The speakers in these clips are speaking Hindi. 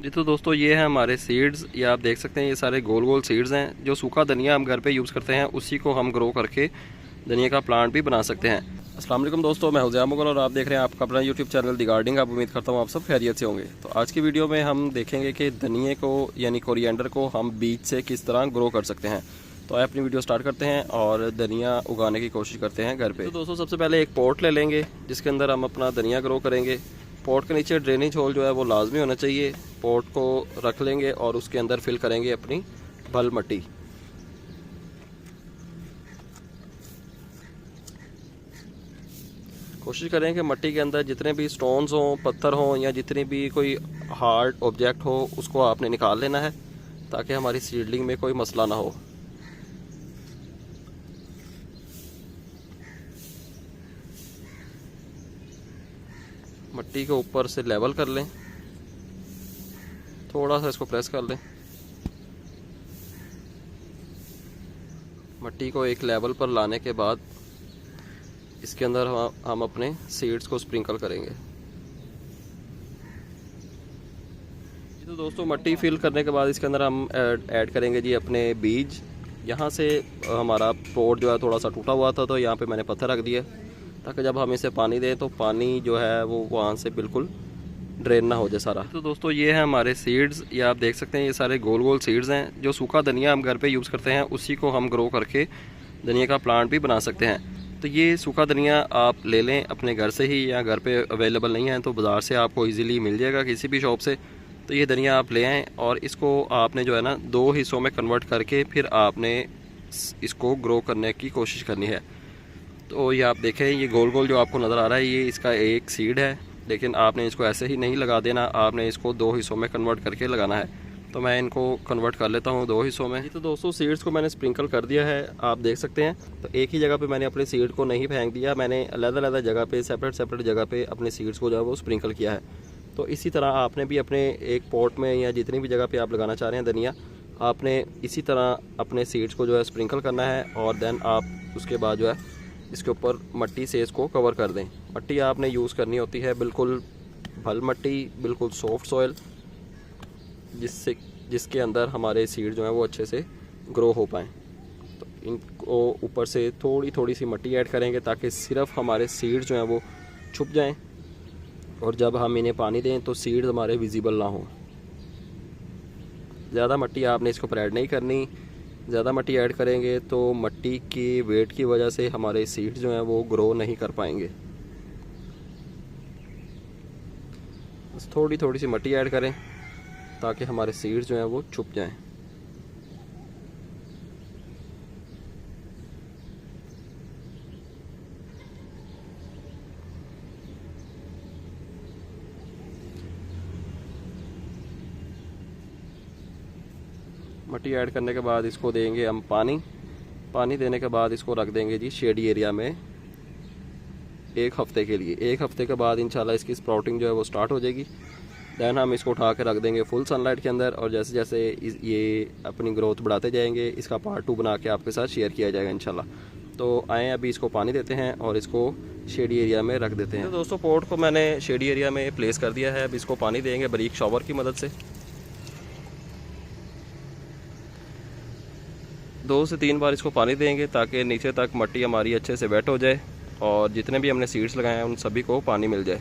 जी तो दोस्तों ये है हमारे सीड्स। ये आप देख सकते हैं, ये सारे गोल गोल सीड्स हैं। जो सूखा धनिया हम घर पे यूज़ करते हैं उसी को हम ग्रो करके धनिया का प्लांट भी बना सकते हैं। अस्सलाम वालेकुम दोस्तों, मैं हुज़ैफ मुगल और आप देख रहे हैं आपका अपना यूट्यूब चैनल दी गार्डनिंग। आप उम्मीद करता हूँ आप सब खैरियत से होंगे। तो आज की वीडियो में हम देखेंगे कि धनिया को यानी कोरिएंडर को हम बीज से किस तरह ग्रो कर सकते हैं। तो आइए अपनी वीडियो स्टार्ट करते हैं और धनिया उगाने की कोशिश करते हैं घर पे। तो दोस्तों सबसे पहले एक पॉट ले लेंगे जिसके अंदर हम अपना धनिया ग्रो करेंगे। पॉट के नीचे ड्रेनेज होल जो है वो लाजमी होना चाहिए। पॉट को रख लेंगे और उसके अंदर फिल करेंगे अपनी भल मट्टी। कोशिश करें कि मट्टी के अंदर जितने भी स्टोन्स हों, पत्थर हों या जितनी भी कोई हार्ड ऑब्जेक्ट हो उसको आपने निकाल लेना है ताकि हमारी सीडलिंग में कोई मसला ना हो। मट्टी को ऊपर से लेवल कर लें, थोड़ा सा इसको प्रेस कर लें। मट्टी को एक लेवल पर लाने के बाद इसके अंदर हम अपने सीड्स को स्प्रिंकल करेंगे। तो दोस्तों मट्टी फिल करने के बाद इसके अंदर हम ऐड करेंगे जी अपने बीज। यहाँ से हमारा पॉट जो है थोड़ा सा टूटा हुआ था तो यहाँ पे मैंने पत्थर रख दिया ताकि जब हम इसे पानी दें तो पानी जो है वो वहाँ से बिल्कुल ड्रेन ना हो जाए सारा। तो दोस्तों ये है हमारे सीड्स। ये आप देख सकते हैं, ये सारे गोल गोल सीड्स हैं। जो सूखा धनिया हम घर पे यूज़ करते हैं उसी को हम ग्रो करके धनिया का प्लांट भी बना सकते हैं। तो ये सूखा धनिया आप ले लें अपने घर से ही, या घर पे अवेलेबल नहीं है तो बाज़ार से आपको ईज़िली मिल जाएगा किसी भी शॉप से। तो ये धनिया आप ले आएँ और इसको आपने जो है ना 2 हिस्सों में कन्वर्ट करके फिर आपने इसको ग्रो करने की कोशिश करनी है। तो ये आप देखें, ये गोल गोल जो आपको नज़र आ रहा है ये इसका एक सीड है, लेकिन आपने इसको ऐसे ही नहीं लगा देना, आपने इसको 2 हिस्सों में कन्वर्ट करके लगाना है। तो मैं इनको कन्वर्ट कर लेता हूँ 2 हिस्सों में। तो दोस्तों सीड्स को मैंने स्प्रिंकल कर दिया है, आप देख सकते हैं। तो एक ही जगह पे मैंने अपने सीड को नहीं फेंक दिया, मैंने अलग-अलग जगह पे सेपरेट जगह पे अपने सीड्स को जो है वो स्प्रिंकल किया है। तो इसी तरह आपने भी अपने एक पॉट में या जितनी भी जगह पर आप लगाना चाह रहे हैं धनिया, आपने इसी तरह अपने सीड्स को जो है स्प्रिंकल करना है और देन आप उसके बाद जो है इसके ऊपर मट्टी से इसको कवर कर दें। मट्टी आपने यूज़ करनी होती है बिल्कुल भल मट्टी, बिल्कुल सॉफ्ट सॉइल, जिसके अंदर हमारे सीड जो हैं वो अच्छे से ग्रो हो पाएँ। तो इनको ऊपर से थोड़ी थोड़ी सी मट्टी ऐड करेंगे ताकि सिर्फ हमारे सीड जो हैं वो छुप जाएं और जब हम इन्हें पानी दें तो सीड हमारे विजिबल ना हो। ज़्यादा मट्टी आपने इसको पर ऐड नहीं करनी। ज़्यादा मट्टी ऐड करेंगे तो मट्टी की वेट की वजह से हमारे सीड्स जो हैं वो ग्रो नहीं कर पाएंगे। बस थोड़ी थोड़ी सी मट्टी ऐड करें ताकि हमारे सीड्स जो हैं वो छुप जाएं। मट्टी ऐड करने के बाद इसको देंगे हम पानी देने के बाद इसको रख देंगे जी शेडी एरिया में 1 हफ़्ते के लिए। 1 हफ़्ते के बाद इंशाल्लाह इसकी स्प्राउटिंग जो है वो स्टार्ट हो जाएगी। दैन हम इसको उठा के रख देंगे फुल सनलाइट के अंदर और जैसे जैसे ये अपनी ग्रोथ बढ़ाते जाएंगे इसका पार्ट 2 बना के आपके साथ शेयर किया जाएगा इंशाल्लाह। तो आएँ अभी इसको पानी देते हैं और इसको शेडी एरिया में रख देते हैं। तो दोस्तों पॉट को मैंने शेडी एरिया में प्लेस कर दिया है। अब इसको पानी देंगे बारीक शॉवर की मदद से। 2 से 3 बार इसको पानी देंगे ताकि नीचे तक मट्टी हमारी अच्छे से वेट हो जाए और जितने भी हमने सीड्स लगाए हैं उन सभी को पानी मिल जाए।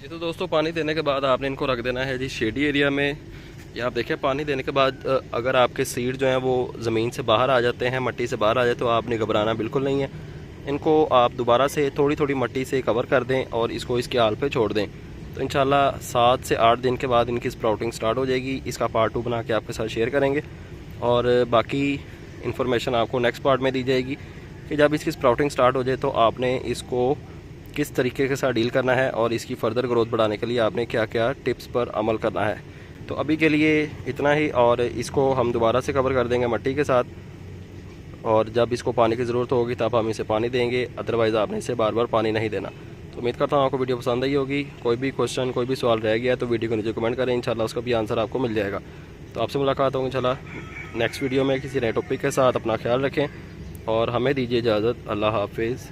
ये तो दोस्तों पानी देने के बाद आपने इनको रख देना है जी शेडी एरिया में। ये आप देखें, पानी देने के बाद अगर आपके सीड जो हैं वो ज़मीन से बाहर आ जाते हैं, मट्टी से बाहर आ जाए तो आपने घबराना बिल्कुल नहीं है। इनको आप दोबारा से थोड़ी थोड़ी मट्टी से कवर कर दें और इसको इसके हाल पे छोड़ दें। तो इंशाल्लाह 7 से 8 दिन के बाद इनकी स्प्राउटिंग स्टार्ट हो जाएगी। इसका पार्ट 2 बना के आपके साथ शेयर करेंगे और बाकी इन्फॉर्मेशन आपको नेक्स्ट पार्ट में दी जाएगी कि जब इसकी स्प्राउटिंग स्टार्ट हो जाए तो आपने इसको किस तरीके के साथ डील करना है और इसकी फ़र्दर ग्रोथ बढ़ाने के लिए आपने क्या क्या टिप्स पर अमल करना है। तो अभी के लिए इतना ही और इसको हम दोबारा से कवर कर देंगे मट्टी के साथ और जब इसको पानी की ज़रूरत होगी तब हम इसे पानी देंगे, अदरवाइज़ आपने इसे बार बार पानी नहीं देना। तो उम्मीद करता हूँ आपको वीडियो पसंद आई होगी। कोई भी क्वेश्चन, कोई भी सवाल रह गया तो वीडियो को नीचे कमेंट करें, इंशाल्लाह उसका भी आंसर आपको मिल जाएगा। तो आपसे मुलाकात होगी इंशाल्लाह नेक्स्ट वीडियो में किसी नए टॉपिक के साथ। अपना ख्याल रखें और हमें दीजिए इजाज़त। अल्लाह हाफिज़।